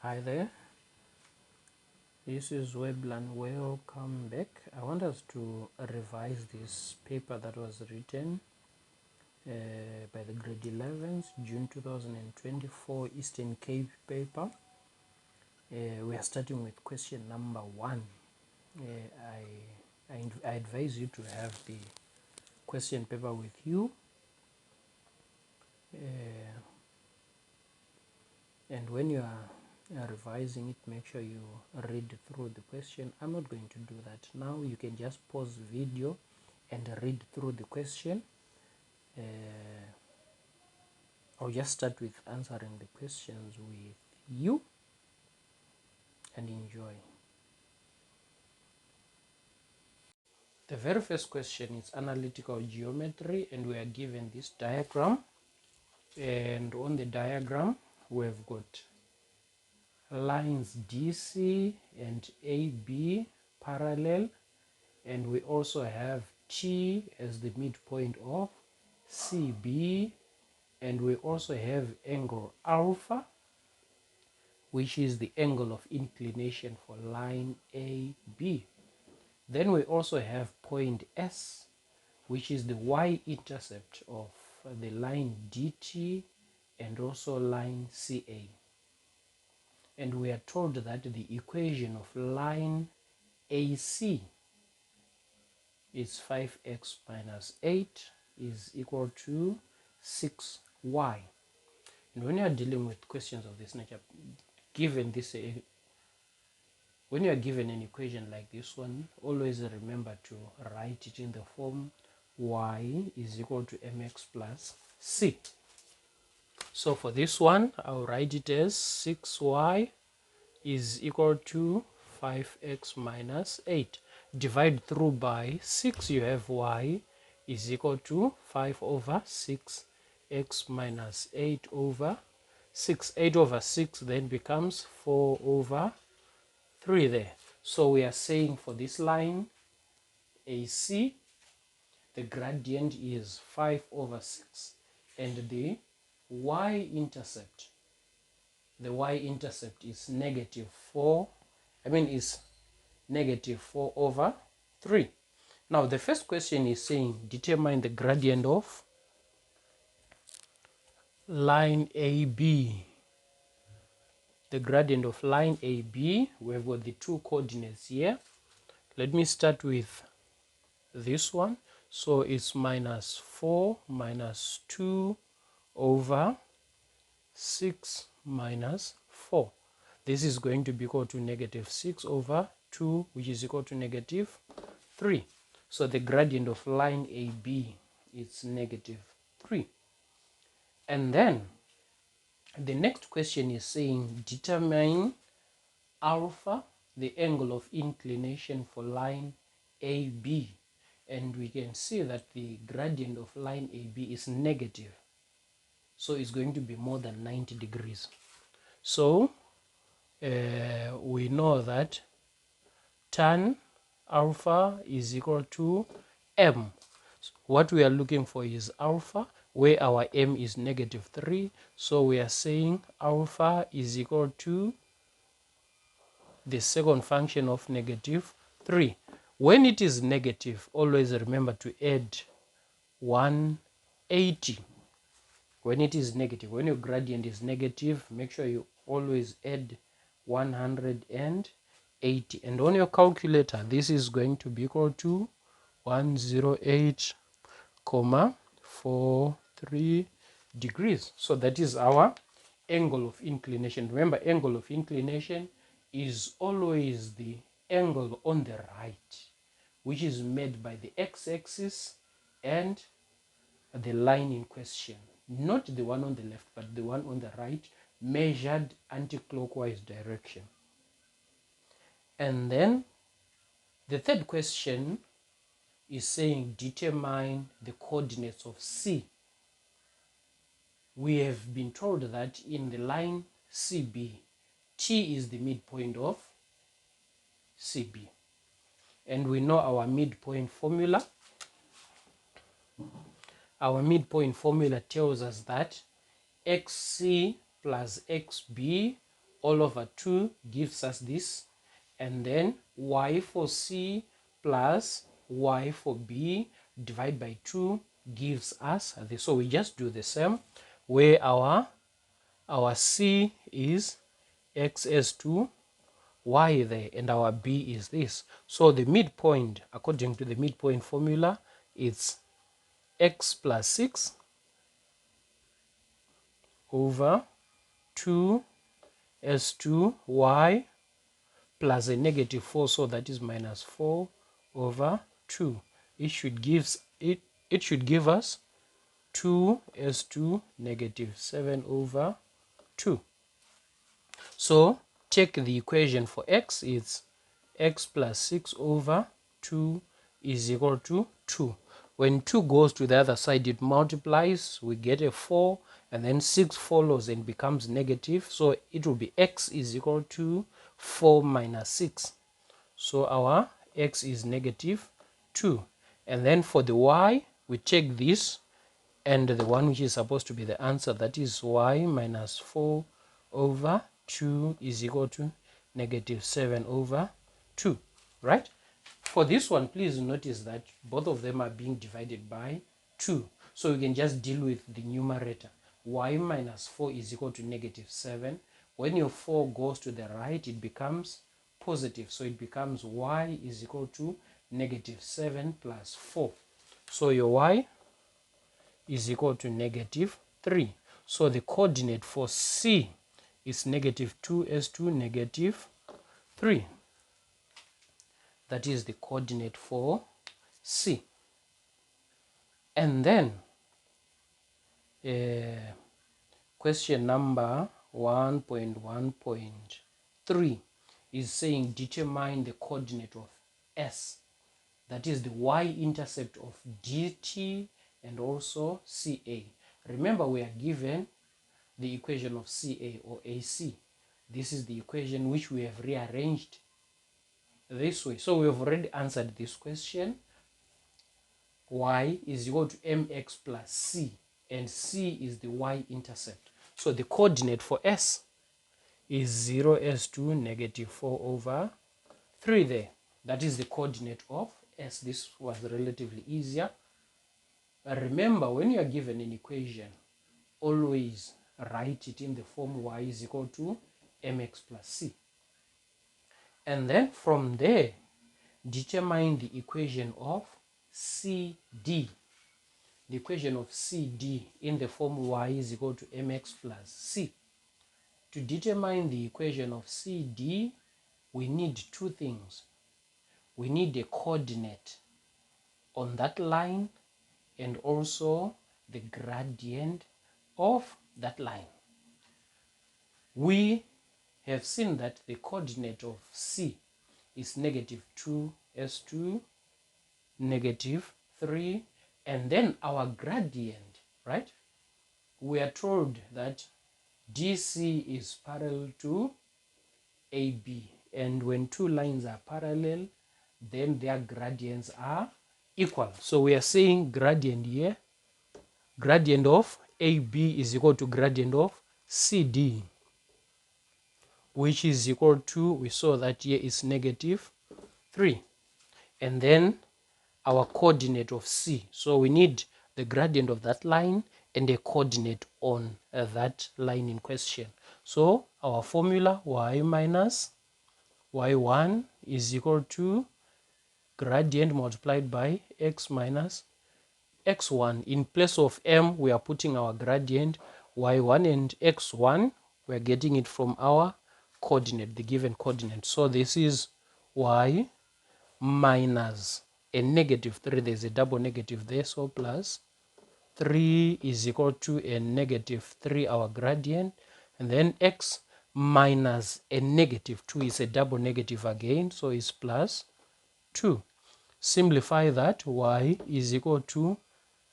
Hi there, this is Weblan. Welcome back. I want us to revise this paper that was written by the grade 11th, June 2024 Eastern Cape paper. We are starting with question number 1. I advise you to have the question paper with you. And when you are revising it, make sure you read through the question. I'm not going to do that now. You can just pause the video and read through the question. I'll just start with answering the questions with you and enjoy. The very first question is analytical geometry, and we are given this diagram, and on the diagram we've got lines DC and AB parallel, and we also have T as the midpoint of CB, and we also have angle alpha, which is the angle of inclination for line AB. Then we also have point S, which is the y-intercept of the line DT and also line CA. And we are told that the equation of line AC is 5x minus 8 is equal to 6y. And when you are dealing with questions of this nature, given this, when you are given an equation like this one, always remember to write it in the form y is equal to mx plus c. So for this one, I'll write it as 6y is equal to 5x minus 8. Divide through by 6, you have y is equal to 5 over 6 x minus 8 over 6. 8 over 6 then becomes 4 over 3 there. So we are saying for this line AC, the gradient is 5 over 6, and the y-intercept is negative 4, is negative 4 over 3. Now the first question is saying determine the gradient of line AB. The gradient of line AB, we've got the two coordinates here. Let me start with this one. So it's minus 4 minus 2 over 6 minus 4. This is going to be equal to negative 6 over 2, which is equal to negative 3. So the gradient of line AB is negative 3. And then the next question is saying determine alpha, the angle of inclination for line AB. And we can see that the gradient of line AB is negative. So it's going to be more than 90 degrees. So we know that tan alpha is equal to m. So what we are looking for is alpha, where our m is negative 3. So we are saying alpha is equal to the second function of negative 3. When it is negative, always remember to add 180. When it is negative, when your gradient is negative, make sure you always add 180. And on your calculator, this is going to be equal to 108.43 degrees. So that is our angle of inclination. Remember, angle of inclination is always the angle on the right, which is made by the x-axis and the line in question. Not the one on the left, but the one on the right, measured anti-clockwise direction. And then the third question is saying determine the coordinates of C. We have been told that in the line CB, T is the midpoint of CB. And we know our midpoint formula. Our midpoint formula tells us that XC plus XB all over 2 gives us this, and then y for C plus y for B divided by 2 gives us this. So we just do the same, where our C is x s2 y there, and our B is this. So the midpoint, according to the midpoint formula, it's x plus 6 over 2 s2 y plus a negative 4, so that is minus 4 over 2. It should give us 2 s2 negative 7 over 2. So take the equation for x, it's x plus 6 over 2 is equal to 2. When 2 goes to the other side, it multiplies, we get a 4, and then 6 follows and becomes negative. So it will be x is equal to 4 minus 6. So our x is negative 2. And then for the y, we take this, and the one which is supposed to be the answer, that is y minus 4 over 2 is equal to negative 7 over 2, right? For this one, please notice that both of them are being divided by 2. So we can just deal with the numerator. Y minus 4 is equal to negative 7. When your 4 goes to the right, it becomes positive. So it becomes y is equal to negative 7 plus 4. So your y is equal to negative 3. So the coordinate for C is negative 2s2 negative 3. That is the coordinate for C. And then question number 1.1.3 is saying determine the coordinate of S. That is the y-intercept of DT and also CA. Remember, we are given the equation of CA or AC. This is the equation which we have rearranged this way. So we have already answered this question. Y is equal to mx plus c, and c is the y-intercept. So the coordinate for S is 0 s2 negative 4 over 3 there. That is the coordinate of S. This was relatively easier. Remember, when you are given an equation, always write it in the form y is equal to mx plus c. And then from there, determine the equation of CD. The equation of CD in the form y is equal to mx plus c. To determine the equation of CD, we need two things. We need a coordinate on that line and also the gradient of that line. We have seen that the coordinate of C is negative 2s2 negative 3, and then our gradient, right? We are told that DC is parallel to AB, and when two lines are parallel, then their gradients are equal. So we are saying gradient here, gradient of AB is equal to gradient of CD, which is equal to, we saw that here is negative 3. And then our coordinate of C. So we need the gradient of that line and a coordinate on that line in question. So our formula y minus y1 is equal to gradient multiplied by x minus x1. In place of m, we are putting our gradient y1, and x1, we are getting it from our coordinate, the given coordinate. So this is y minus a negative 3, there's a double negative there, so plus 3 is equal to a negative 3, our gradient, and then x minus a negative 2 is a double negative again, so it's plus 2. Simplify that, y is equal to,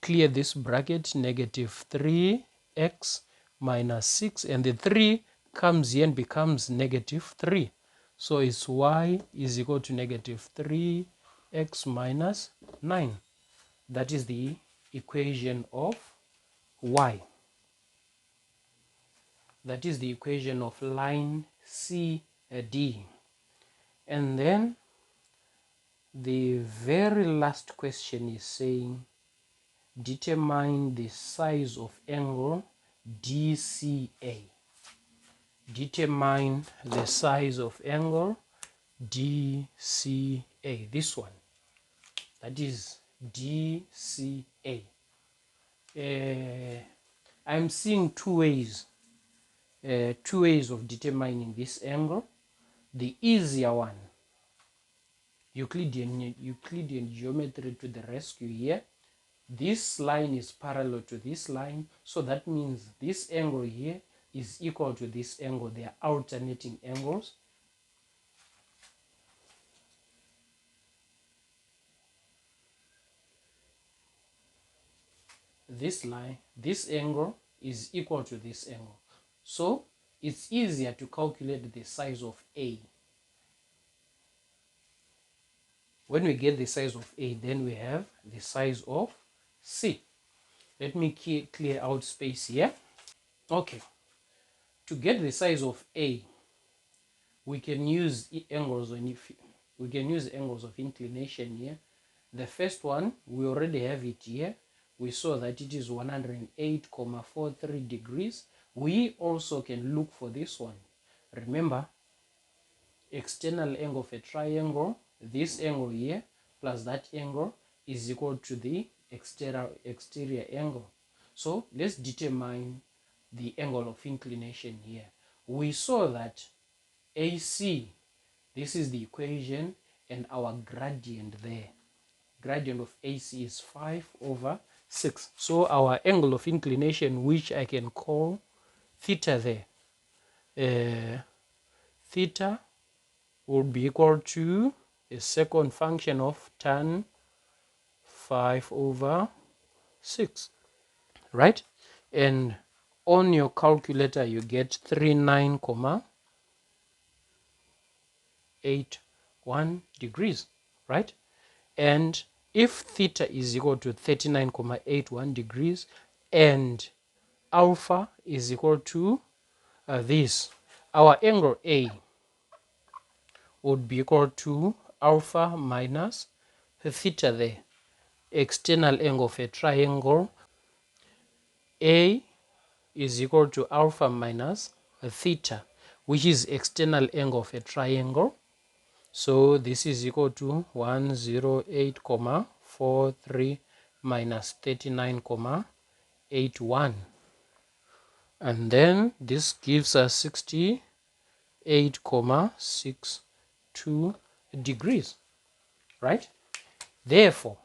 clear this bracket, negative 3x minus 6, and the 3 comes here and becomes negative 3. So it's y is equal to negative 3x minus 9. That is the equation of y. That is the equation of line CD. And then the very last question is saying determine the size of angle DCA. Determine the size of angle DCA. This one, that is DCA. I'm seeing two ways of determining this angle. The easier one, Euclidean geometry to the rescue here. This line is parallel to this line, so that means this angle here is equal to this angle. They are alternating angles. This line, this angle is equal to this angle. So it's easier to calculate the size of A. When we get the size of A, then we have the size of C. Let me clear out space here. Okay. To get the size of A, we can use angles of inclination here. The first one, we already have it here. We saw that it is 108,43 degrees. We also can look for this one. Remember, external angle of a triangle, this angle here plus that angle is equal to the exterior angle. So let's determine the angle of inclination here. We saw that AC, this is the equation, and our gradient there. Gradient of AC is 5/6. So our angle of inclination, which I can call theta there, theta would be equal to a second function of tan 5/6, right? And on your calculator you get 39,81 degrees, right? And if theta is equal to 39,81 degrees and alpha is equal to this, our angle A would be equal to alpha minus theta there, external angle of a triangle. A is equal to alpha minus theta, which is external angle of a triangle. So this is equal to 108,43 minus 39,81. And then this gives us 68,62 degrees, right? Therefore,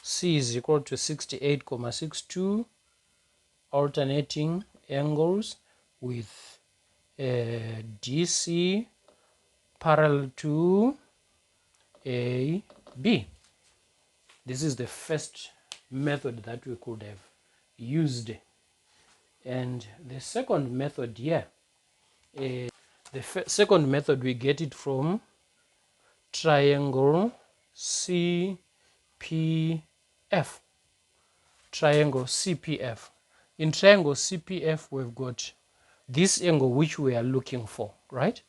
C is equal to 68,62 alternating angles with DC parallel to AB. This is the first method that we could have used. And the second method here, second method, we get it from triangle CPF. Triangle CPF. In triangle CPF, we've got this angle which we are looking for, right?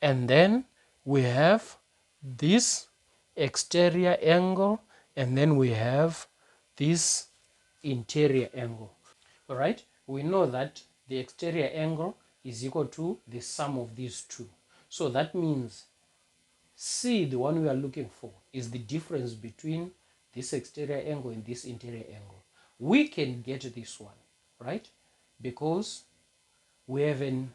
And then we have this exterior angle, and then we have this interior angle. All right, we know that the exterior angle is equal to the sum of these two. So that means C, the one we are looking for, is the difference between this exterior angle and this interior angle. We can get this one, right? Because we have an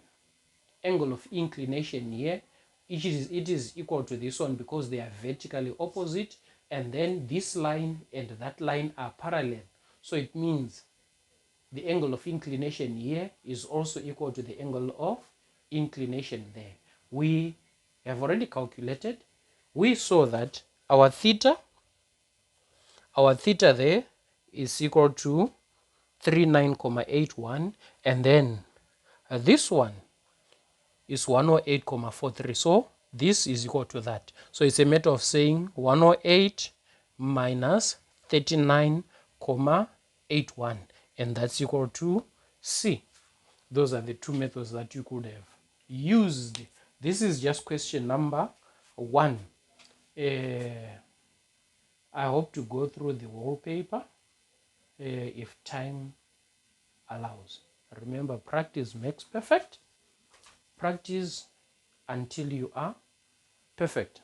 angle of inclination here. It is equal to this one because they are vertically opposite, and then this line and that line are parallel. So it means the angle of inclination here is also equal to the angle of inclination there. We have already calculated. We saw that our theta there is equal to 39,81, and then this one is 108,43. So this is equal to that. So it's a matter of saying 108 minus 39,81, and that's equal to C. Those are the two methods that you could have used. This is just question number 1. I hope to go through the whole paper if time allows. Remember, practice makes perfect. Practice until you are perfect.